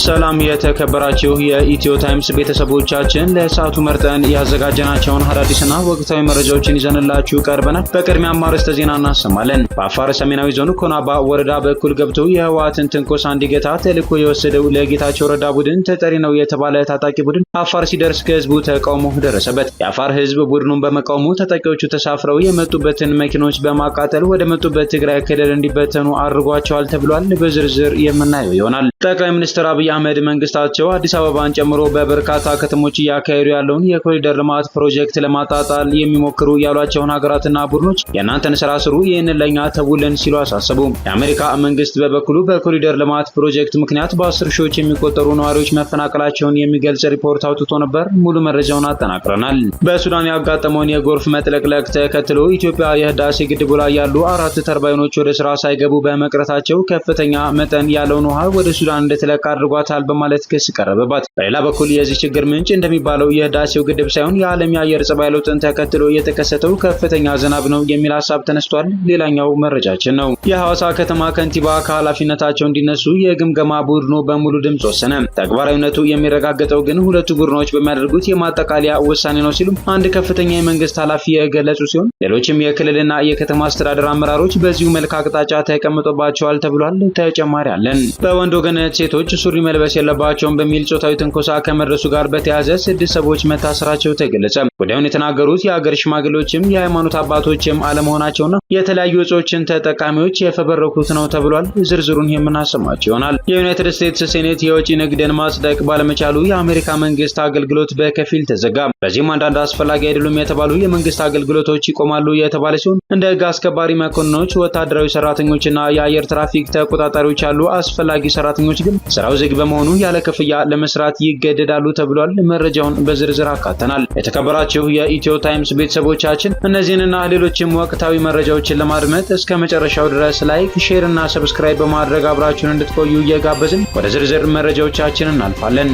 ሰላም የተከበራችሁ የኢትዮ ታይምስ ቤተሰቦቻችን ለሰዓቱ መርጠን ያዘጋጀናቸውን አዳዲስና ወቅታዊ መረጃዎችን ይዘንላችሁ ቀርበናል። በቅድሚያ አርዕስተ ዜና እናሰማለን። በአፋር ሰሜናዊ ዞን ኮናባ ወረዳ በኩል ገብቶ የህወሓትን ትንኮሳ እንዲገታ ተልዕኮ የወሰደው ለጌታቸው ረዳ ቡድን ተጠሪ ነው የተባለ ታጣቂ ቡድን አፋር ሲደርስ ከህዝቡ ተቃውሞ ደረሰበት። የአፋር ህዝብ ቡድኑን በመቃወሙ ተጠቂዎቹ ተሳፍረው የመጡበትን መኪኖች በማቃጠል ወደ መጡበት ትግራይ ክልል እንዲበተኑ አድርጓቸዋል ተብሏል። በዝርዝር የምናየው ይሆናል። ጠቅላይ ሚኒስትር አብይ አህመድ መንግስታቸው አዲስ አበባን ጨምሮ በበርካታ ከተሞች እያካሄዱ ያለውን የኮሪደር ልማት ፕሮጀክት ለማጣጣል የሚሞክሩ ያሏቸውን ሀገራትና ቡድኖች የእናንተን ስራ ስሩ፣ ይህንን ለኛ ተውልን ሲሉ አሳሰቡ። የአሜሪካ መንግስት በበኩሉ በኮሪደር ልማት ፕሮጀክት ምክንያት በ10 ሺዎች የሚቆጠሩ ነዋሪዎች መፈናቀላቸውን የሚገልጽ ሪፖርት አውጥቶ ነበር። ሙሉ መረጃውን አጠናቅረናል። በሱዳን ያጋጠመውን የጎርፍ መጥለቅለቅ ተከትሎ ኢትዮጵያ የህዳሴ ግድቡ ላይ ያሉ 4 ተርባይኖች ወደ ስራ ሳይገቡ በመቅረታቸው ከፍተኛ መጠን ያለውን ውሃ ወደ ሱዳን እንድትለቅ አድርጓታል በማለት ክስ ቀረበባት። በሌላ በኩል የዚህ ችግር ምንጭ እንደሚባለው የህዳሴው ግድብ ሳይሆን የዓለም የአየር ጸባይ ለውጥን ተከትሎ የተከሰተው ከፍተኛ ዝናብ ነው የሚል ሀሳብ ተነስቷል። ሌላኛው መረጃችን ነው። የሐዋሳ ከተማ ከንቲባ ከኃላፊነታቸው እንዲነሱ የግምገማ ቡድኑ በሙሉ ድምጽ ወሰነ። ተግባራዊነቱ የሚረጋገጠው ግን ሁለቱ ቡድኖች በሚያደርጉት የማጠቃለያ ውሳኔ ነው ሲሉ አንድ ከፍተኛ የመንግስት ኃላፊ የገለጹ ሲሆን ሌሎችም የክልልና የከተማ አስተዳደር አመራሮች በዚሁ መልክ አቅጣጫ ተቀምጦባቸዋል ተብሏል። ተጨማሪ አለን። በወንድ ወገነት ሴቶች ሱሪ መልበስ የለባቸውም በሚል ጾታዊ ትንኮሳ ከመድረሱ ጋር በተያያዘ 6 ሰዎች መታሰራቸው ተገለጸ። ጉዳዩን የተናገሩት የሀገር ሽማግሌዎችም የሃይማኖት አባቶችም አለመሆናቸውና የተለያዩ እጾችን ተጠቃሚዎች የፈበረኩት ነው ተብሏል። ዝርዝሩን የምናሰማቸው ይሆናል። የዩናይትድ ስቴትስ ሴኔት የወጪ ንግድን ማጽደቅ ባለመቻሉ የአሜሪካ መንግስት አገልግሎት በከፊል ተዘጋ። በዚህም አንዳንድ አስፈላጊ አይደሉም የተባሉ የመንግስት አገልግሎቶች ይቆማሉ የተባለ ሲሆን እንደ ህግ አስከባሪ መኮንኖች፣ ወታደራዊ ሰራተኞችና የአየር ትራፊክ ተቆጣጣሪዎች ያሉ አስፈላጊ ሰራተኞች ግን ስራው ዝግ በመሆኑ ያለ ክፍያ ለመስራት ይገደዳሉ ተብሏል። መረጃውን በዝርዝር አካተናል። የተከበራችሁ የኢትዮ ታይምስ ቤተሰቦቻችን እነዚህንና ሌሎችም ወቅታዊ መረጃዎችን ለማድመጥ እስከ መጨረሻው ድረስ ላይክ፣ ሼር እና ሰብስክራይብ በማድረግ አብራችሁን እንድትቆዩ እየጋበዝን ወደ ዝርዝር መረጃዎቻችን እናልፋለን።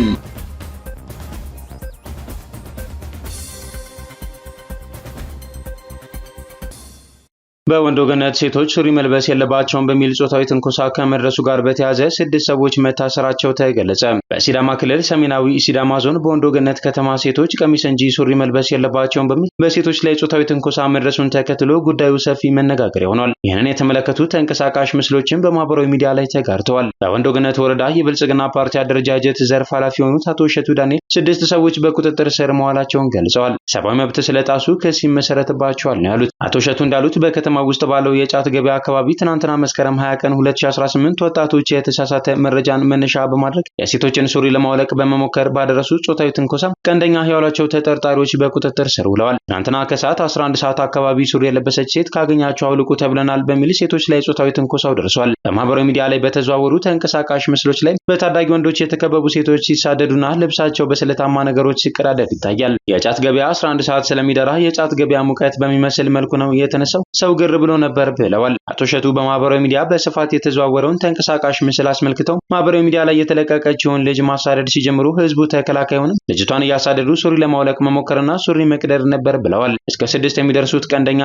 በወንድ ወገነት ሴቶች ሱሪ መልበስ የለባቸውም በሚል ጾታዊ ትንኮሳ ከመድረሱ ጋር በተያያዘ 6 ሰዎች መታሰራቸው ተገለጸ። በሲዳማ ክልል ሰሜናዊ ሲዳማ ዞን በወንድ ወገነት ከተማ ሴቶች ቀሚስ እንጂ ሱሪ መልበስ የለባቸውም በሚል በሴቶች ላይ ጾታዊ ትንኮሳ መድረሱን ተከትሎ ጉዳዩ ሰፊ መነጋገሪያ ሆኗል። ይህንን የተመለከቱ ተንቀሳቃሽ ምስሎችን በማህበራዊ ሚዲያ ላይ ተጋርተዋል። በወንድ ወገነት ወረዳ የብልጽግና ፓርቲ አደረጃጀት ዘርፍ ኃላፊ የሆኑት አቶ እሸቱ ዳንኤል 6 ሰዎች በቁጥጥር ስር መዋላቸውን ገልጸዋል። ሰብአዊ መብት ስለጣሱ ክስ ይመሰረትባቸዋል ነው ያሉት። አቶ እሸቱ እንዳሉት በከተማ ውስጥ ባለው የጫት ገበያ አካባቢ ትናንትና መስከረም 20 ቀን 2018 ወጣቶች የተሳሳተ መረጃን መነሻ በማድረግ የሴቶችን ሱሪ ለማውለቅ በመሞከር ባደረሱት ጾታዊ ትንኮሳ ቀንደኛ ያሏቸው ተጠርጣሪዎች በቁጥጥር ስር ውለዋል። ትናንትና ከሰዓት 11 ሰዓት አካባቢ ሱሪ የለበሰች ሴት ካገኛቸው አውልቁ ተብለናል በሚል ሴቶች ላይ ጾታዊ ትንኮሳው ደርሷል። በማህበራዊ ሚዲያ ላይ በተዘዋወሩ ተንቀሳቃሽ ምስሎች ላይ በታዳጊ ወንዶች የተከበቡ ሴቶች ሲሳደዱና ልብሳቸው በስለታማ ነገሮች ሲቀዳደድ ይታያል። የጫት ገበያ 11 ሰዓት ስለሚደራ የጫት ገበያ ሙቀት በሚመስል መልኩ ነው የተነሳው። ሰው ግር ብሎ ነበር ብለዋል። አቶ እሸቱ በማህበራዊ ሚዲያ በስፋት የተዘዋወረውን ተንቀሳቃሽ ምስል አስመልክተው ማህበራዊ ሚዲያ ላይ የተለቀቀችውን ልጅ ማሳደድ ሲጀምሩ ህዝቡ ተከላካይ ሆነ ልጅቷን እያሳደዱ ሱሪ ለማውለቅ መሞከርና ሱሪ መቅደር ነበር ብለዋል። እስከ 6 የሚደርሱት ቀንደኛ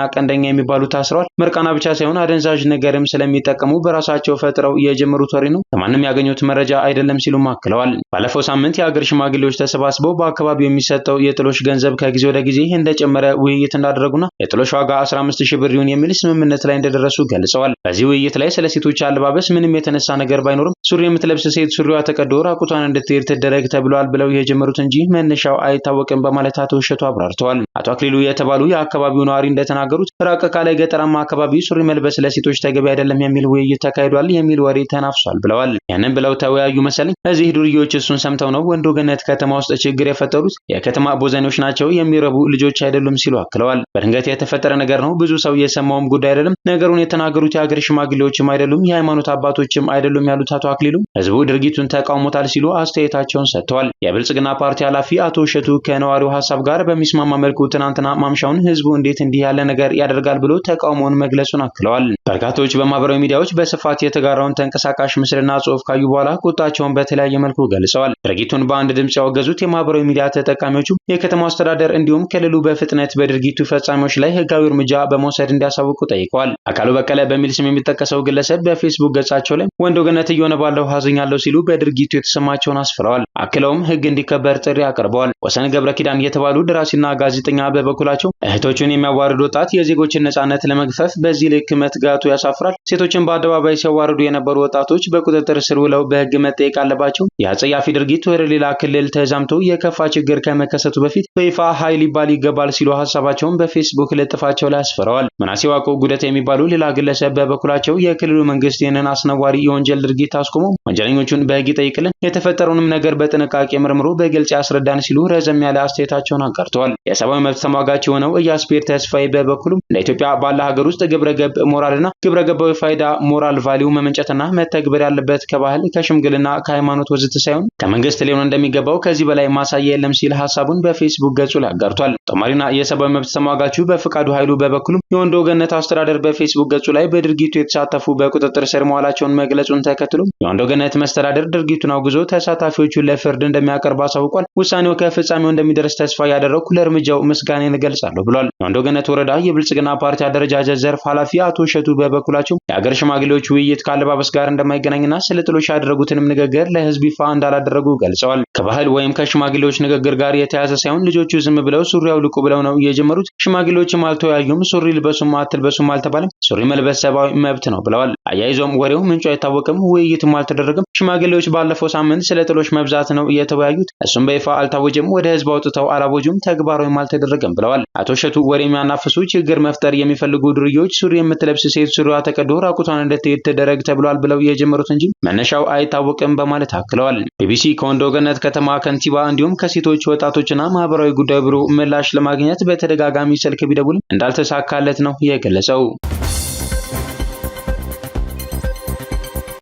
የሚባሉ ታስረዋል። ምርቃና ብቻ ሳይሆን አደንዛዥ ነገርም ስለሚጠቀሙ በራሳቸው ፈጥረው የጀመሩት ወሬ ነው፣ ከማንም ያገኙት መረጃ አይደለም ሲሉ አክለዋል። ባለፈው ሳምንት የሀገር ሽማግሌዎች ተሰባስበው በአካባቢው የሚሰጠው የጥሎሽ ገንዘብ ከጊዜ ወደ ጊዜ እንደጨመረ ውይይት እንዳደረጉና የጥሎሽ ዋጋ 15000 ብር ይሁን የሚል ስምምነት ላይ እንደደረሱ ገልጸዋል። በዚህ ውይይት ላይ ስለ ሴቶች አለባበስ ምንም የተነሳ ነገር ባይኖርም ሱሪ የምትለብስ ሴት ሱሪዋ ተቀዶ ራቁቷን እንድትሄድ ትደረግ ተብሏል ብለው የጀመሩት እንጂ መነሻው አይታወቅም በማለት አቶ እሸቱ አብራርተዋል። አቶ አክሊሉ የተባሉ የአካባቢው ነዋሪ እንደተናገሩት ራቅ ካለ ገጠራማ አካባቢ ሱሪ መልበስ ለሴቶች ተገቢ አይደለም የሚል ውይይት ተካሂዷል የሚል ወሬ ተናፍሷል ብለዋል። ያንን ብለው ተወያዩ መሰለኝ። እዚህ ዱርዬዎች እሱን ሰምተው ነው ወንድ ወገነት ከተማ ውስጥ ችግር የፈጠሩት። የከተማ ቦዘኔዎች ናቸው፣ የሚረቡ ልጆች አይደሉም ሲሉ አክለዋል። በድንገት የተፈጠረ ነገር ነው፣ ብዙ ሰው የሰማውም ጉዳይ አይደለም። ነገሩን የተናገሩት የሀገር ሽማግሌዎችም አይደሉም፣ የሃይማኖት አባቶችም አይደሉም ያሉት አቶ አክሊሉ ህዝቡ ድርጊቱን ተቃውሞታል ሲሉ አስተያየታቸውን ሰጥተዋል። የብልጽግና ፓርቲ ኃላፊ አቶ እሸቱ ከነዋሪው ሐሳብ ጋር በሚስማማ መልኩ ትናንትና ማምሻውን ህዝቡ እንዴት እንዲህ ያለ ነገር ያደርጋል ብሎ ተቃውሞውን መግለጹን አክለዋል። በርካቶች በማህበራዊ ሚዲያዎች በስፋት የተጋራውን ተንቀሳቃሽ ምስልና ጽሑፍ ካዩ በኋላ ቁጣቸውን በተለያየ መልኩ ገልጸዋል። ድርጊቱን በአንድ ድምጽ ያወገዙት የማህበራዊ ሚዲያ ተጠቃሚዎቹ የከተማው አስተዳደር እንዲሁም ክልሉ በፍጥነት በድርጊቱ ፈጻሚዎች ላይ ህጋዊ እርምጃ በመውሰድ እንዲያሳውቁ ጠይቀዋል። አካሉ በቀለ በሚል ስም የሚጠቀሰው ግለሰብ በፌስቡክ ገጻቸው ላይ ወንዶ ገነት እየሆነ ባለው ሀዘኛለሁ ሲሉ በድርጊቱ የተሰማቸውን አስፍረዋል። አክለውም ህግ እንዲከበር ጥሪ አቅርበዋል። ወሰን ገብረ ኪዳን የተባሉ ደራሲና ጋዜጠኛ በበኩላቸው እህቶችን የሚያዋርድ ወጣት የዜጎችን ነጻነት ለመግፈፍ በዚህ ልክ መትጋቱ ያሳፍራል። ሴቶችን በአደባባይ ሲያዋርዱ የነበሩ ወጣቶች በቁጥጥር ስር ውለው በህግ መጠየቅ አለባቸው። የአጸያፊ ድርጊት ወደ ሌላ ክልል ተዛምቶ የከፋ ችግር ከመከሰቱ በፊት በይፋ ኃይል ሊባል ይገባል ሲሉ ሀሳባቸውን በፌስቡክ ለጥፋቸው ላይ አስፍረዋል። ምናሴ ዋቆ ጉደታ የሚባሉ ሌላ ግለሰብ በበኩላቸው የክልሉ መንግስት ይህንን አስነዋሪ የወንጀል ድርጊት አስቆሞ ወንጀለኞቹን በህግ ይጠይቅልን፣ የተፈጠረውንም ነገር በጥንቃቄ መርምሮ በግልጽ ያስረዳን ሲሉ ረዘም ያለ አስተያየታቸውን አጋርተዋል። የሰብአዊ መብት ተሟጋች የሆነው ኢያስፔር ተስፋዬ በበኩሉም ለኢትዮጵያ ባለ ሀገር ውስጥ ግብረገብ ሞራልና ግብረገባዊ ፋይዳ ሞራል ቫሊዩ መመንጨትና መተግበር ያለበት ከባህል ከሽምግልና ከሃይማኖት ወዘተ ሳይሆን ከመንግስት ሊሆን እንደሚገባው ከዚህ በላይ ማሳያ የለም ሲል ሀሳቡን በፌስቡክ ገጹ ላይ አጋርቷል። ጦማሪና የሰብአዊ መብት ተሟጋቹ በፍቃዱ ኃይሉ በበኩሉም የወንዶ ገነት አስተዳደር በፌስቡክ ገጹ ላይ በድርጊቱ የተሳተፉ በቁጥጥር ስር መዋላቸውን መግለጹን ተከትሎ የወንዶ ገነት መስተዳደር ድርጊቱን አውግዞ ተሳታፊዎቹን ለፍርድ እንደሚያቀርብ አሳውቋል። ውሳኔው ከፍጻሜው እንደሚደርስ ተስፋ ያደረኩ ለእርምጃው ምስጋናን እገልጻለሁ ብሏል። የወንዶ ገነት ወረዳ የብልጽግና ፓርቲ አደረጃጀት ዘርፍ ኃላፊ አቶ እሸቱ በበኩላቸው የሀገር ሽማግሌዎች ውይይት ከአለባበስ ጋር እንደማይገናኝና ስለ ጥሎሽ ያደረጉትንም ንግግር ለህዝብ ይፋ እንዳላደረጉ ገልጸዋል። ከባህል ወይም ከሽማግሌዎች ንግግር ጋር የተያዘ ሳይሆን ልጆቹ ዝም ብለው ሱሪ አውልቁ ብለው ነው የጀመሩት። ሽማግሌዎችም አልተወያዩም። ሱሪ ልበሱም አትልበሱም አልተባለም። ሱሪ መልበስ ሰብአዊ መብት ነው ብለዋል። አያይዞም ወሬው ምንጩ አይታወቅም፣ ውይይትም አልተደረገም። ሽማግሌዎች ባለፈው ሳምንት ስለ ጥሎሽ መብዛት ነው የተወያዩት። እሱም በይፋ አልታወጀም፣ ወደ ህዝብ አውጥተው አላወጁም፣ ተግባራዊም አልተደረገም ብለዋል። አቶ እሸቱ ወሬ የሚያናፍሱ ችግር መፍጠር የሚፈልጉ ዱርዬዎች ሱሪ የምትለብስ ሴት ሱሪዋ ተቀዶ ራቁቷን እንድትሄድ ተደረግ ተብሏል ብለው የጀመሩት እንጂ መነሻው አይታወቅም በማለት አክለዋል። ቢቢሲ ከወንዶ ገነት ከተማ ከንቲባ እንዲሁም ከሴቶች ወጣቶችና ማህበራዊ ጉዳይ ቢሮ ምላሽ ለማግኘት በተደጋጋሚ ስልክ ቢደውልም እንዳልተሳካለት ነው የገለጸው።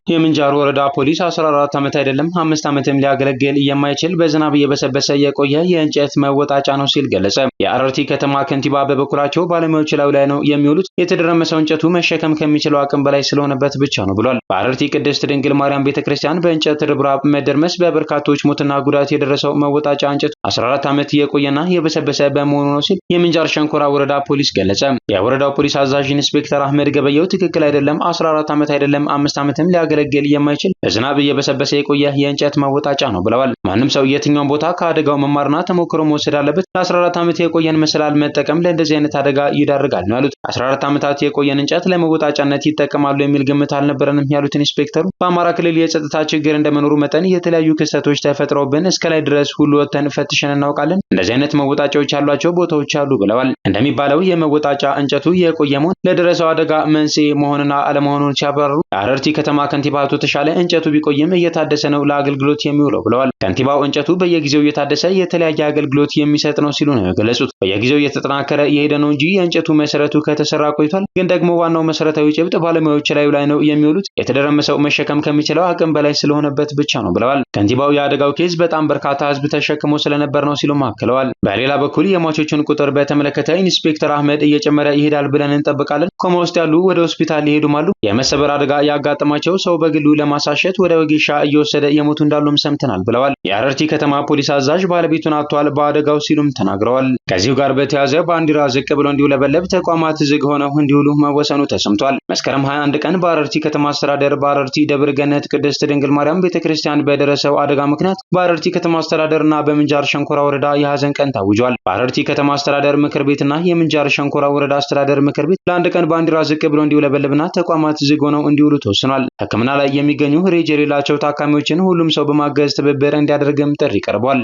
የምንጃር ወረዳ ፖሊስ 14 ዓመት አይደለም 5 ዓመትም ሊያገለግል የማይችል በዝናብ እየበሰበሰ የቆየ የእንጨት መወጣጫ ነው ሲል ገለጸ። የአረርቲ ከተማ ከንቲባ በበኩላቸው ባለሙያዎች ላይ ነው የሚውሉት፣ የተደረመሰው እንጨቱ መሸከም ከሚችለው አቅም በላይ ስለሆነበት ብቻ ነው ብሏል። በአረርቲ ቅድስት ድንግል ማርያም ቤተክርስቲያን በእንጨት ርብራብ መደርመስ በበርካቶች ሞትና ጉዳት የደረሰው መወጣጫ እንጨቱ 14 ዓመት የቆየና የበሰበሰ በመሆኑ ነው ሲል የምንጃር ሸንኮራ ወረዳ ፖሊስ ገለጸ። የወረዳው ፖሊስ አዛዥ ኢንስፔክተር አህመድ ገበየው ትክክል አይደለም 14 ዓመት አይደለም 5 ዓመትም ሊያገለግል የማይችል በዝናብ እየበሰበሰ የቆየ የእንጨት መወጣጫ ነው ብለዋል። ማንም ሰው የትኛውን ቦታ ከአደጋው መማርና ተሞክሮ መውሰድ አለበት። ለ14 ዓመት የቆየን መሰላል መጠቀም ለእንደዚህ አይነት አደጋ ይዳርጋል ነው ያሉት። 14 ዓመታት የቆየን እንጨት ለመወጣጫነት ይጠቀማሉ የሚል ግምት አልነበረንም ያሉት ኢንስፔክተሩ በአማራ ክልል የጸጥታ ችግር እንደመኖሩ መጠን የተለያዩ ክስተቶች ተፈጥረውብን እስከ ላይ ድረስ ሁሉ ወተን ፈትሸን እናውቃለን። እንደዚህ አይነት መወጣጫዎች ያሏቸው ቦታዎች አሉ ብለዋል። እንደሚባለው የመወጣጫ እንጨቱ የቆየ መሆን ለደረሰው አደጋ መንስኤ መሆንና አለመሆኑን ሲያብራሩ የአረርቲ ከተማ ከንቲባ አቶ ተሻለ እንጨቱ ቢቆይም እየታደሰ ነው ለአገልግሎት የሚውለው ብለዋል። ከንቲባው እንጨቱ በየጊዜው እየታደሰ የተለያየ አገልግሎት የሚሰጥ ነው ሲሉ ነው የገለጹት። በየጊዜው እየተጠናከረ የሄደ ነው እንጂ የእንጨቱ መሰረቱ ከተሰራ ቆይቷል። ግን ደግሞ ዋናው መሰረታዊ ጭብጥ ባለሙያዎች ላይ ነው የሚውሉት። የተደረመሰው መሸከም ከሚችለው አቅም በላይ ስለሆነበት ብቻ ነው ብለዋል። ከንቲባው የአደጋው ኬዝ በጣም በርካታ ህዝብ ተሸክሞ ስለነበር ነው ሲሉ አክለዋል። በሌላ በኩል የሟቾችን ቁጥር በተመለከተ ኢንስፔክተር አህመድ እየጨመረ ይሄዳል ብለን እንጠብቃለን። ኮማ ውስጥ ያሉ ወደ ሆስፒታል ሊሄዱም አሉ። የመሰበር አደጋ ያጋጠማቸው ሰው በግሉ ለማሳሸት ወደ ወጌሻ እየወሰደ የሞቱ እንዳሉም ሰምተናል ብለዋል። የአረርቲ ከተማ ፖሊስ አዛዥ ባለቤቱን አጥቷል በአደጋው ሲሉም ተናግረዋል። ከዚሁ ጋር በተያያዘ ባንዲራ ዝቅ ብሎ እንዲውለበለብ ተቋማት ዝግ ሆነው እንዲውሉ መወሰኑ ተሰምቷል። መስከረም 21 ቀን በአረርቲ ከተማ አስተዳደር በአረርቲ ደብረ ገነት ቅድስት ድንግል ማርያም ቤተክርስቲያን በደረሰው አደጋ ምክንያት በአረርቲ ከተማ አስተዳደርና በምንጃር ሸንኮራ ወረዳ የሀዘን ቀን ታውጇል። በአረርቲ ከተማ አስተዳደር ምክር ቤትና የምንጃር ሸንኮራ ወረዳ አስተዳደር ምክር ቤት ለአንድ ቀን ባንዲራ ዝቅ ብሎ እንዲውለበለብና ተቋማት ዝግ ሆነው እንዲውሉ ተወስኗል። ሕክምና ላይ የሚገኙ ሬጅ የሌላቸው ታካሚዎችን ሁሉም ሰው በማገዝ ትብብር እንዲያደርግም ጥሪ ቀርቧል።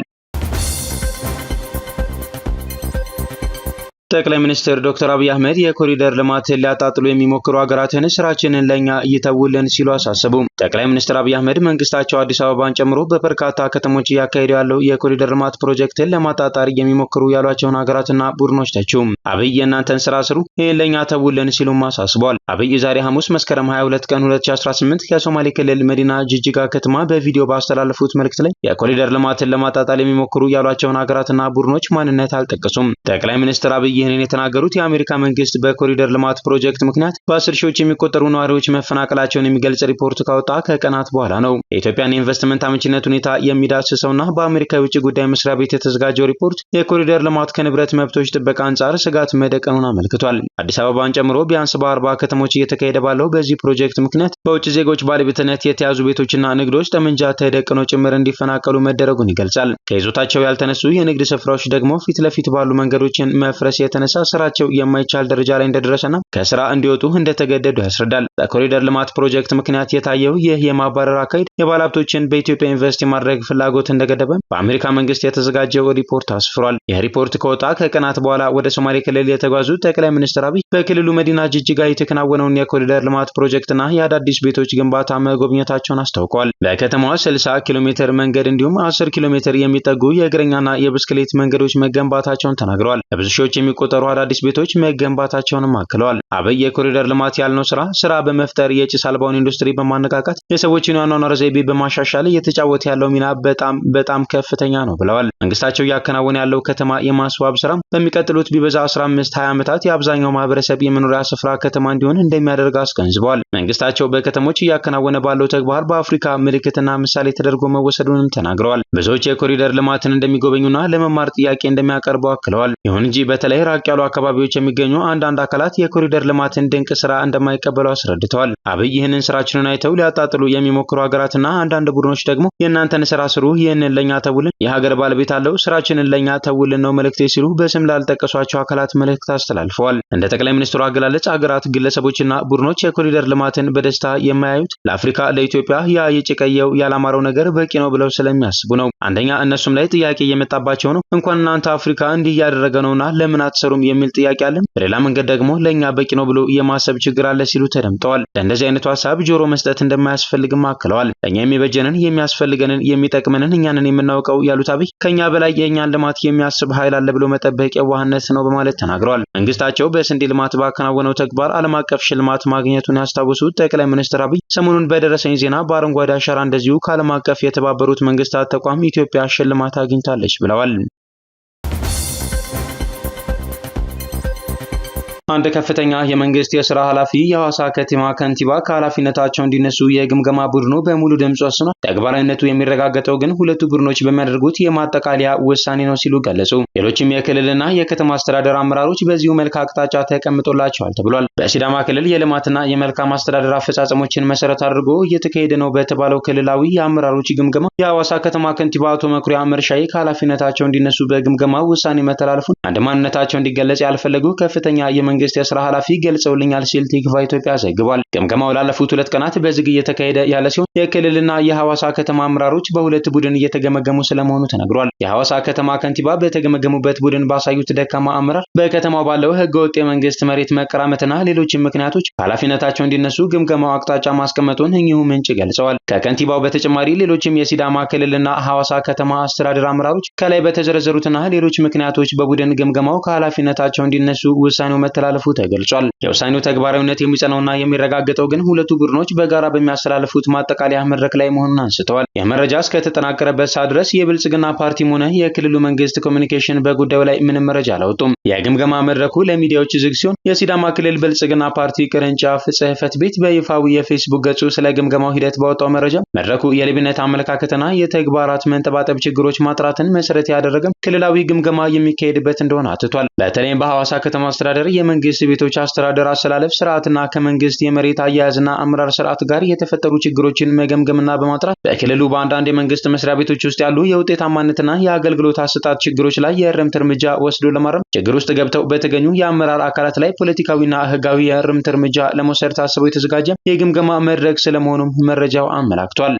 ጠቅላይ ሚኒስትር ዶክተር አብይ አህመድ የኮሪደር ልማትን ሊያጣጥሉ የሚሞክሩ ሀገራትን ስራችንን ለኛ እይተውልን ሲሉ አሳሰቡ። ጠቅላይ ሚኒስትር አብይ አህመድ መንግስታቸው አዲስ አበባን ጨምሮ በበርካታ ከተሞች እያካሄዱ ያለው የኮሪደር ልማት ፕሮጀክትን ለማጣጣር የሚሞክሩ ያሏቸውን ሀገራትና ቡድኖች ተቹ። አብይ የእናንተን ስራ ስሩ፣ ይህን ለኛ ተውልን ሲሉም አሳስበዋል። አብይ ዛሬ ሐሙስ መስከረም 22 ቀን 2018 ከሶማሌ ክልል መዲና ጅጅጋ ከተማ በቪዲዮ ባስተላለፉት መልእክት ላይ የኮሪደር ልማትን ለማጣጣል የሚሞክሩ ያሏቸውን ሀገራትና ቡድኖች ማንነት አልጠቀሱም። ጠቅላይ ሚኒስትር አብይ ይህንን የተናገሩት የአሜሪካ መንግስት በኮሪደር ልማት ፕሮጀክት ምክንያት በ10 ሺዎች የሚቆጠሩ ነዋሪዎች መፈናቀላቸውን የሚገልጽ ሪፖርት ካወጣ ከቀናት በኋላ ነው። የኢትዮጵያን ኢንቨስትመንት አመቺነት ሁኔታ የሚዳስሰውና በአሜሪካ የውጭ ጉዳይ መስሪያ ቤት የተዘጋጀው ሪፖርት የኮሪደር ልማት ከንብረት መብቶች ጥበቃ አንጻር ስጋት መደቀኑን አመልክቷል። አዲስ አበባን ጨምሮ ቢያንስ በ40 ከተሞች እየተካሄደ ባለው በዚህ ፕሮጀክት ምክንያት በውጭ ዜጎች ባለቤትነት የተያዙ ቤቶችና ንግዶች ጠመንጃ ተደቅኖ ጭምር እንዲፈናቀሉ መደረጉን ይገልጻል። ከይዞታቸው ያልተነሱ የንግድ ስፍራዎች ደግሞ ፊት ለፊት ባሉ መንገዶችን መፍረስ የተነሳ ስራቸው የማይቻል ደረጃ ላይ እንደደረሰና ከስራ እንዲወጡ እንደተገደዱ ያስረዳል። በኮሪደር ልማት ፕሮጀክት ምክንያት የታየው ይህ የማባረር አካሄድ የባለሀብቶችን በኢትዮጵያ ኢንቨስት የማድረግ ፍላጎት እንደገደበ በአሜሪካ መንግስት የተዘጋጀው ሪፖርት አስፍሯል። ይህ ሪፖርት ከወጣ ከቀናት በኋላ ወደ ሶማሌ ክልል የተጓዙት ጠቅላይ ሚኒስትር አብይ በክልሉ መዲና ጅጅጋ የተከናወነውን የኮሪደር ልማት ፕሮጀክትና የአዳዲስ ቤቶች ግንባታ መጎብኘታቸውን አስታውቀዋል። በከተማዋ 60 ኪሎ ሜትር መንገድ እንዲሁም 10 ኪሎ ሜትር የሚጠጉ የእግረኛና የብስክሌት መንገዶች መገንባታቸውን ተናግረዋል። በብዙ ሺዎች የሚቆጠሩ አዳዲስ ቤቶች መገንባታቸውንም አክለዋል። አብይ የኮሪደር ልማት ያልነው ስራ በመፍጠር የጭስ አልባውን ኢንዱስትሪ በማነቃቃት የሰዎችን የአኗኗር ዘይቤ በማሻሻል እየተጫወተ ያለው ሚና በጣም ከፍተኛ ነው ብለዋል። መንግስታቸው እያከናወነ ያለው ከተማ የማስዋብ ስራ በሚቀጥሉት ቢበዛ 15-20 ዓመታት የአብዛኛው ማህበረሰብ የመኖሪያ ስፍራ ከተማ እንዲሆን እንደሚያደርግ አስገንዝበዋል። መንግስታቸው በከተሞች እያከናወነ ባለው ተግባር በአፍሪካ ምልክትና ምሳሌ ተደርጎ መወሰዱንም ተናግረዋል። ብዙዎች የኮሪደር ልማትን እንደሚጎበኙና ለመማር ጥያቄ እንደሚያቀርቡ አክለዋል። ይሁን እንጂ በተለይ ራቅ ያሉ አካባቢዎች የሚገኙ አንዳንድ አካላት የኮሪደር ልማትን ድንቅ ስራ እንደማይቀበሉ አስረድተዋል። አብይ ይህንን ስራችንን አይተው ሊያጣጥሉ የሚሞክሩ ሀገራትና አንዳንድ ቡድኖች ደግሞ የእናንተን ስራ ስሩ፣ ይህንን ለኛ ተውልን፣ የሀገር ባለቤት አለው፣ ስራችንን ለኛ ተውልን ነው መልእክቴ ሲሉ በስም ላልጠቀሷቸው አካላት መልእክት አስተላልፈዋል። እንደ ጠቅላይ ሚኒስትሩ አገላለጽ ሀገራት፣ ግለሰቦችና ቡድኖች የኮሪደር ልማትን በደስታ የማያዩት ለአፍሪካ፣ ለኢትዮጵያ ያ የጭቀየው ያላማረው ነገር በቂ ነው ብለው ስለሚያስቡ ነው። አንደኛ እነሱም ላይ ጥያቄ እየመጣባቸው ነው። እንኳን እናንተ አፍሪካ እንዲህ እያደረገ ነውና ለምን አትሰሩም የሚል ጥያቄ አለ። በሌላ መንገድ ደግሞ ለኛ በቂ ነው ብሎ የማሰብ ችግር አለ ሲሉ ተደምጠዋል። ለእንደዚህ አይነቱ ሀሳብ ጆሮ መስጠት እንደማያስፈልግም አክለዋል። ለኛ የሚበጀንን፣ የሚያስፈልገንን፣ የሚጠቅመንን እኛንን የምናውቀው ያሉት አብይ ከኛ በላይ የእኛን ልማት የሚያስብ ኃይል አለ ብሎ መጠበቅ የዋህነት ነው በማለት ተናግረዋል። መንግስታቸው በስንዴ ልማት ባከናወነው ተግባር ዓለም አቀፍ ሽልማት ማግኘቱን ያስታወሱት ጠቅላይ ሚኒስትር አብይ ሰሞኑን በደረሰኝ ዜና በአረንጓዴ አሻራ እንደዚሁ ከዓለም አቀፍ የተባበሩት መንግስታት ተቋም ኢትዮጵያ ሽልማት አግኝታለች ብለዋል። አንድ ከፍተኛ የመንግስት የሥራ ኃላፊ የሐዋሳ ከተማ ከንቲባ ከኃላፊነታቸው እንዲነሱ የግምገማ ቡድኑ በሙሉ ድምጽ ወስኗል። ተግባራዊነቱ የሚረጋገጠው ግን ሁለቱ ቡድኖች በሚያደርጉት የማጠቃለያ ውሳኔ ነው ሲሉ ገለጹ። ሌሎችም የክልልና የከተማ አስተዳደር አመራሮች በዚሁ መልክ አቅጣጫ ተቀምጦላቸዋል ተብሏል። በሲዳማ ክልል የልማትና የመልካም አስተዳደር አፈጻጸሞችን መሰረት አድርጎ እየተካሄደ ነው በተባለው ክልላዊ የአመራሮች ግምገማ የሐዋሳ ከተማ ከንቲባ አቶ መኩሪያ መርሻዬ ከኃላፊነታቸው እንዲነሱ በግምገማ ውሳኔ መተላለፉን አንድ ማንነታቸው እንዲገለጽ ያልፈለጉ ከፍተኛ የመንግስት የሥራ ኃላፊ ገልጸውልኛል ሲል ቲክቫህ ኢትዮጵያ ዘግቧል። ግምገማው ላለፉት 2 ቀናት በዝግ እየተካሄደ ያለ ሲሆን የክልልና የሐዋሳ ከተማ አመራሮች በሁለት ቡድን እየተገመገሙ ስለመሆኑ ተነግሯል። የሐዋሳ ከተማ ከንቲባ በተገመገሙበት ቡድን ባሳዩት ደካማ አመራር በከተማው ባለው ህገወጥ የመንግስት መሬት መቀራመትና ሌሎችም ምክንያቶች ኃላፊነታቸው እንዲነሱ ግምገማው አቅጣጫ ማስቀመጡን እኚሁ ምንጭ ገልጸዋል። ከከንቲባው በተጨማሪ ሌሎችም የሲዳማ ክልልና ሐዋሳ ከተማ አስተዳደር አመራሮች ከላይ በተዘረዘሩትና ሌሎች ምክንያቶች በቡድን ግምገማው ከኃላፊነታቸው እንዲነሱ ውሳኔው መተላለፉ ተገልጿል። የውሳኔው ተግባራዊነት የሚጸናውና የሚረጋገጠው ግን ሁለቱ ቡድኖች በጋራ በሚያስተላልፉት ማጠቃለያ መድረክ ላይ መሆኑን አንስተዋል። የመረጃ እስከተጠናቀረበት ሰዓት ድረስ የብልጽግና ፓርቲም ሆነ የክልሉ መንግስት ኮሚኒኬሽን በጉዳዩ ላይ ምንም መረጃ አላወጡም። የግምገማ መድረኩ ለሚዲያዎች ዝግ ሲሆን የሲዳማ ክልል ብልጽግና ፓርቲ ቅርንጫፍ ጽሕፈት ቤት በይፋዊ የፌስቡክ ገጹ ስለ ግምገማው ሂደት ባወጣው መረጃ መድረኩ የልዩነት አመለካከትና የተግባራት መንጠባጠብ ችግሮች ማጥራትን መሰረት ያደረገ ክልላዊ ግምገማ የሚካሄድበት እንደሆነ አትቷል። በተለይም በሐዋሳ ከተማ አስተዳደር የመንግስት ቤቶች አስተዳደር አሰላለፍ ስርዓትና ከመንግስት የመሬት አያያዝና አመራር ስርዓት ጋር የተፈጠሩ ችግሮችን መገምገምና በማጥራት በክልሉ በአንዳንድ የመንግስት መስሪያ ቤቶች ውስጥ ያሉ የውጤታማነትና የአገልግሎት አሰጣጥ ችግሮች ላይ የእርምት እርምጃ ወስዶ ለማረም ችግር ውስጥ ገብተው በተገኙ የአመራር አካላት ላይ ፖለቲካዊና ህጋዊ የእርምት እርምጃ ለመውሰድ ታስቦ የተዘጋጀ የግምገማ መድረክ ስለመሆኑም መረጃው አመላክቷል።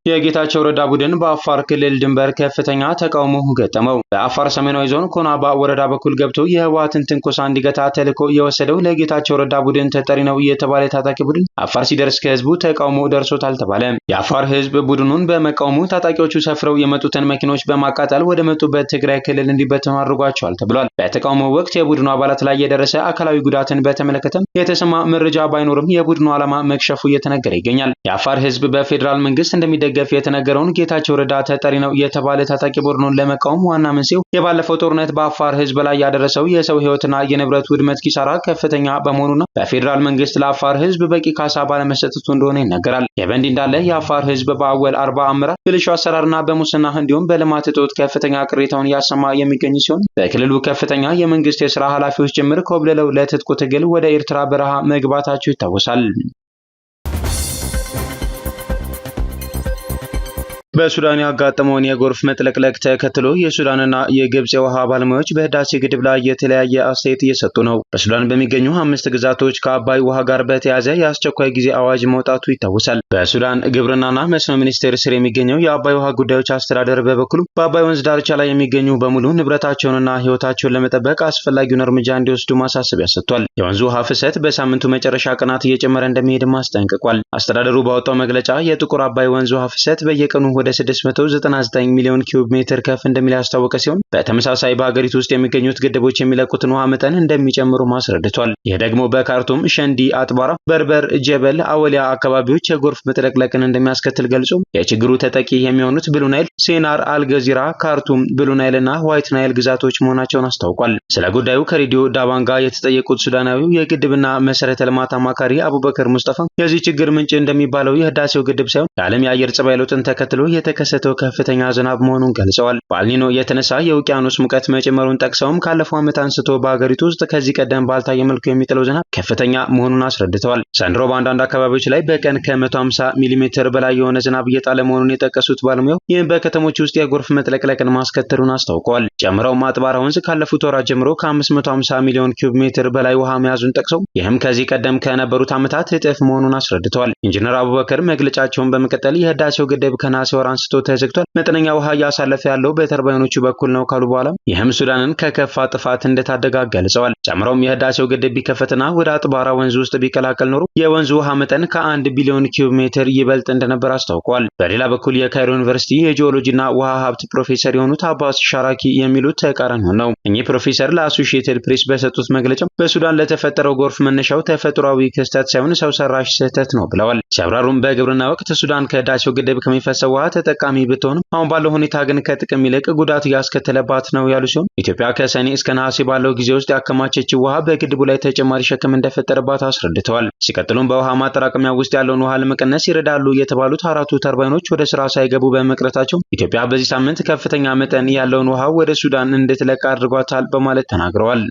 የጌታቸው ረዳ ቡድን በአፋር ክልል ድንበር ከፍተኛ ተቃውሞ ገጠመው። በአፋር ሰሜናዊ ዞን ኮናባ ወረዳ በኩል ገብቶ የህወሓትን ትንኮሳ እንዲገታ ተልዕኮ የወሰደው ለጌታቸው ረዳ ቡድን ተጠሪ ነው የተባለ ታጣቂ ቡድን አፋር ሲደርስ ከህዝቡ ተቃውሞ ደርሶታል ተባለ። የአፋር ህዝብ ቡድኑን በመቃወሙ ታጣቂዎቹ ሰፍረው የመጡትን መኪኖች በማቃጠል ወደ መጡበት ትግራይ ክልል እንዲበተኑ አድርጓቸዋል ተብሏል። በተቃውሞ ወቅት የቡድኑ አባላት ላይ የደረሰ አካላዊ ጉዳትን በተመለከተም የተሰማ መረጃ ባይኖርም የቡድኑ ዓላማ መክሸፉ እየተነገረ ይገኛል። የአፋር ህዝብ በፌዴራል መንግስት እንደሚደገፍ እንደሚደገፍ የተነገረውን ጌታቸው ረዳ ተጠሪ ነው የተባለ ታጣቂ ቡድኑን ለመቃወም ዋና መንስኤው የባለፈው ጦርነት በአፋር ህዝብ ላይ ያደረሰው የሰው ህይወትና የንብረት ውድመት ኪሳራ ከፍተኛ በመሆኑና በፌዴራል መንግስት ለአፋር ህዝብ በቂ ካሳ ባለመሰጠቱ እንደሆነ ይነገራል። የበንዲ እንዳለ የአፋር ህዝብ በአወል አርባ አመራር ብልሹ አሰራርና በሙስና እንዲሁም በልማት እጦት ከፍተኛ ቅሬታውን ያሰማ የሚገኝ ሲሆን በክልሉ ከፍተኛ የመንግስት የስራ ኃላፊዎች ጭምር ኮብልለው ለትጥቁ ትግል ወደ ኤርትራ በረሃ መግባታቸው ይታወሳል። በሱዳን ያጋጠመውን የጎርፍ መጥለቅለቅ ተከትሎ የሱዳንና የግብጽ የውሃ ባለሙያዎች በህዳሴ ግድብ ላይ የተለያየ አስተያየት እየሰጡ ነው። በሱዳን በሚገኙ 5 ግዛቶች ከአባይ ውሃ ጋር በተያያዘ የአስቸኳይ ጊዜ አዋጅ መውጣቱ ይታወሳል። በሱዳን ግብርናና መስኖ ሚኒስቴር ስር የሚገኘው የአባይ ውሃ ጉዳዮች አስተዳደር በበኩሉ በአባይ ወንዝ ዳርቻ ላይ የሚገኙ በሙሉ ንብረታቸውንና ህይወታቸውን ለመጠበቅ አስፈላጊውን እርምጃ እንዲወስዱ ማሳሰቢያ ሰጥቷል። የወንዙ ውሃ ፍሰት በሳምንቱ መጨረሻ ቀናት እየጨመረ እንደሚሄድም አስጠንቅቋል። አስተዳደሩ ባወጣው መግለጫ የጥቁር አባይ ወንዝ ውሃ ፍሰት በየቀኑ ወደ 699 ሚሊዮን ኪዩብ ሜትር ከፍ እንደሚል ያስታወቀ ሲሆን በተመሳሳይ በሀገሪቱ ውስጥ የሚገኙት ግድቦች የሚለቁትን ውሃ መጠን እንደሚጨምሩ ማስረድቷል። ይህ ደግሞ በካርቱም፣ ሸንዲ፣ አጥባራ፣ በርበር፣ ጀበል፣ አወሊያ አካባቢዎች የጎርፍ መጥለቅለቅን እንደሚያስከትል ገልጾ የችግሩ ተጠቂ የሚሆኑት ብሉ ናይል፣ ሴናር፣ አልገዚራ፣ ካርቱም፣ ብሉ ናይል እና ዋይት ናይል ግዛቶች መሆናቸውን አስታውቋል። ስለ ጉዳዩ ከሬዲዮ ዳባንጋ የተጠየቁት ሱዳናዊው የግድብና መሰረተ ልማት አማካሪ አቡበከር ሙስጠፋ የዚህ ችግር ምንጭ እንደሚባለው የህዳሴው ግድብ ሳይሆን የዓለም የአየር ጸባይ ለውጥን ተከትሎ የተከሰተው ከፍተኛ ዝናብ መሆኑን ገልጸዋል። በአልኒኖ የተነሳ የውቅያኖስ ሙቀት መጨመሩን ጠቅሰውም ካለፈው ዓመት አንስቶ በአገሪቱ ውስጥ ከዚህ ቀደም ባልታየ መልኩ የሚጥለው ዝናብ ከፍተኛ መሆኑን አስረድተዋል። ዘንድሮ በአንዳንድ አካባቢዎች ላይ በቀን ከ150 ሚሜ በላይ የሆነ ዝናብ እየጣለ መሆኑን የጠቀሱት ባለሙያው ይህም በከተሞች ውስጥ የጎርፍ መጥለቅለቅን ማስከተሉን አስታውቀዋል። ጨምረውም አጥባራ ወንዝ ካለፉት ወራት ጀምሮ ከ550 ሚሊዮን ኪዩብ ሜትር በላይ ውሃ መያዙን ጠቅሰው ይህም ከዚህ ቀደም ከነበሩት ዓመታት እጥፍ መሆኑን አስረድተዋል። ኢንጂነር አቡበከር መግለጫቸውን በመቀጠል የህዳሴው ግድብ ከነሐሴ ወር አንስቶ ተዘግቷል፣ መጠነኛ ውሃ እያሳለፈ ያለው በተርባይኖቹ በኩል ነው ካሉ በኋላ ይህም ሱዳንን ከከፋ ጥፋት እንደታደጋ ገልጸዋል። ጨምረውም የህዳሴው ግድብ ቢከፈትና ወደ አጥባራ ወንዝ ውስጥ ቢቀላቀል ኖሮ የወንዙ ውሃ መጠን ከ1 ቢሊዮን ኪዩብ ሜትር ይበልጥ እንደነበር አስታውቀዋል። በሌላ በኩል የካይሮ ዩኒቨርሲቲ የጂኦሎጂና ውሃ ሀብት ፕሮፌሰር የሆኑት አባስ ሻራኪ የሚሉት ተቃራኒውን ነው። እኚህ ፕሮፌሰር ለአሶሺየትድ ፕሬስ በሰጡት መግለጫ በሱዳን ለተፈጠረው ጎርፍ መነሻው ተፈጥሯዊ ክስተት ሳይሆን ሰው ሰራሽ ስህተት ነው ብለዋል። ሲያብራሩም በግብርና ወቅት ሱዳን ከህዳሴው ግድብ ከሚፈሰው ውሃ ተጠቃሚ ብትሆንም አሁን ባለው ሁኔታ ግን ከጥቅም ይልቅ ጉዳት እያስከተለባት ነው ያሉ ሲሆን ኢትዮጵያ ከሰኔ እስከ ነሐሴ ባለው ጊዜ ውስጥ ያከማቸችው ውሃ በግድቡ ላይ ተጨማሪ ሸክም እንደፈጠረባት አስረድተዋል። ሲቀጥሉም በውሃ ማጠራቀሚያ ውስጥ ያለውን ውሃ ለመቀነስ ይረዳሉ የተባሉት 4ቱ ተርባይኖች ወደ ስራ ሳይገቡ በመቅረታቸው ኢትዮጵያ በዚህ ሳምንት ከፍተኛ መጠን ያለውን ውሃ ወደ ሱዳን እንድትለቅ አድርጓታል በማለት ተናግረዋል።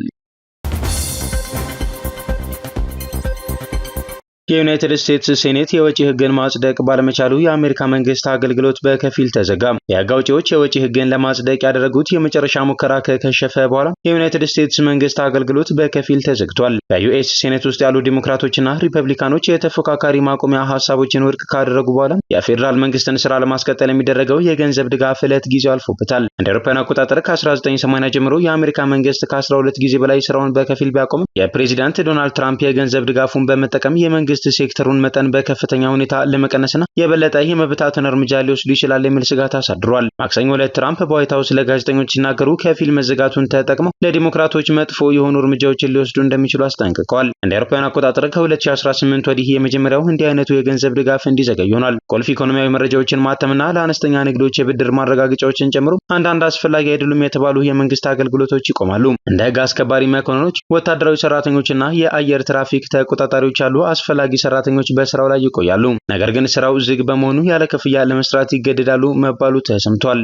የዩናይትድ ስቴትስ ሴኔት የወጪ ህግን ማጽደቅ ባለመቻሉ የአሜሪካ መንግስት አገልግሎት በከፊል ተዘጋ። የህግ አውጪዎች የወጪ ህግን ለማጽደቅ ያደረጉት የመጨረሻ ሙከራ ከከሸፈ በኋላ የዩናይትድ ስቴትስ መንግስት አገልግሎት በከፊል ተዘግቷል። በዩኤስ ሴኔት ውስጥ ያሉ ዲሞክራቶችና ሪፐብሊካኖች የተፎካካሪ ማቆሚያ ሀሳቦችን ውድቅ ካደረጉ በኋላ የፌዴራል መንግስትን ስራ ለማስቀጠል የሚደረገው የገንዘብ ድጋፍ ዕለት ጊዜው አልፎበታል። እንደ አውሮፓውያን አቆጣጠር ከ1980 ጀምሮ የአሜሪካ መንግስት ከ12 ጊዜ በላይ ስራውን በከፊል ቢያቆም የፕሬዚዳንት ዶናልድ ትራምፕ የገንዘብ ድጋፉን በመጠቀም የመንግስት ሴክተሩን መጠን በከፍተኛ ሁኔታ ለመቀነስና የበለጠ የመበታተን እርምጃ ሊወስዱ ይችላል የሚል ስጋት አሳድሯል። ማክሰኞ ዕለት ትራምፕ በዋይት ሃውስ ለጋዜጠኞች ሲናገሩ ከፊል መዘጋቱን ተጠቅመው ለዲሞክራቶች መጥፎ የሆኑ እርምጃዎችን ሊወስዱ እንደሚችሉ አስጠንቅቀዋል። እንደ አውሮፓውያን አቆጣጠር ከ2018 ወዲህ የመጀመሪያው እንዲህ አይነቱ የገንዘብ ድጋፍ እንዲዘገይ ሆኗል። ቁልፍ ኢኮኖሚያዊ መረጃዎችን ማተምና ለአነስተኛ ንግዶች የብድር ማረጋገጫዎችን ጨምሮ አንዳንድ አስፈላጊ አይደሉም የተባሉ የመንግስት አገልግሎቶች ይቆማሉ። እንደ ህግ አስከባሪ መኮንኖች፣ ወታደራዊ ሰራተኞችና የአየር ትራፊክ ተቆጣጣሪዎች ያሉ አስፈላጊ ሰራተኞች በስራው ላይ ይቆያሉ። ነገር ግን ስራው ዝግ በመሆኑ ያለ ክፍያ ለመስራት ይገደዳሉ መባሉ ተሰምቷል።